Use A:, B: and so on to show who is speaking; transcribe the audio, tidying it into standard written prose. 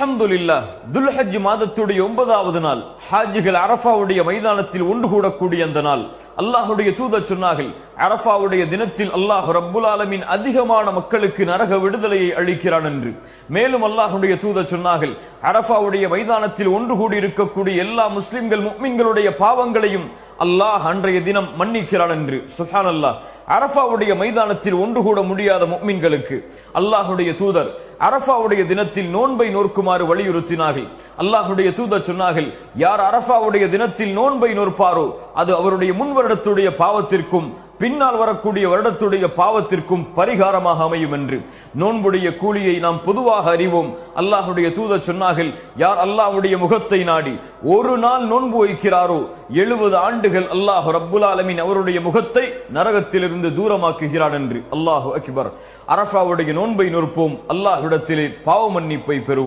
A: அல்ஹம்துலில்லாஹ், துல்ஹஜ் மாதத்துடைய 9வது நாள் ஹாஜிகள் அரஃபாவுடைய மைதானத்தில் ஒன்று கூடக்கூடிய அந்த நாள். அல்லாஹுடைய தூதர் சொன்னார்கள், அரஃபாவுடைய தினத்தில் அல்லாஹ் ரப்புல் ஆலமீன் அதிகமான மக்களுக்கு நரக விடுதலையை அளிக்கிறான் என்று. மேலும் அல்லாஹுடைய தூதர் சொன்னார்கள், அரஃபாவுடைய மைதானத்தில் ஒன்று கூடி இருக்கக்கூடிய எல்லா முஸ்லிம்கள் முஃமின்களுடைய பாவங்களையும் அல்லாஹ் அன்றைய தினம் மன்னிக்கிறான் என்று. சுப்ஹானல்லாஹ். அரஃபாவுடைய மைதானத்தில் ஒன்று கூட முடியாத முஃமின்களுக்கு அல்லாஹுடைய தூதர் அரஃபாவுடைய தினத்தில் நோன்பை நோக்குமாறு வலியுறுத்தினார்கள். அல்லாஹுடைய தூதர் சொன்னார்கள், யார் அரஃபாவுடைய தினத்தில் நோன்பை நோற்பாரோ அது அவருடைய முன் வருடத்துடைய பாவத்திற்கும் பின்னால் வரக்கூடிய வருடத்துடைய பாவத்திற்கும் பரிகாரமாக அமையும் என்று. நோன்புடைய கூலியை நாம் பொதுவாக அறிவோம். அல்லாஹுடைய தூதர் சொன்னார்கள், யார் அல்லாஹ்வுடைய முகத்தை நாடி ஒரு நாள் நோன்பு வைக்கிறாரோ 70 ஆண்டுகள் அல்லாஹ் ரப்புல் ஆலமீன் அவருடைய முகத்தை நரகத்திலிருந்து தூரமாக்குகிறான் என்று. அல்லாஹு அக்பர். அரஃபாவுடைய நோன்பை நோற்போம், அல்லாஹ்விடத்திலே பாவ மன்னிப்பை பெறுவோம்.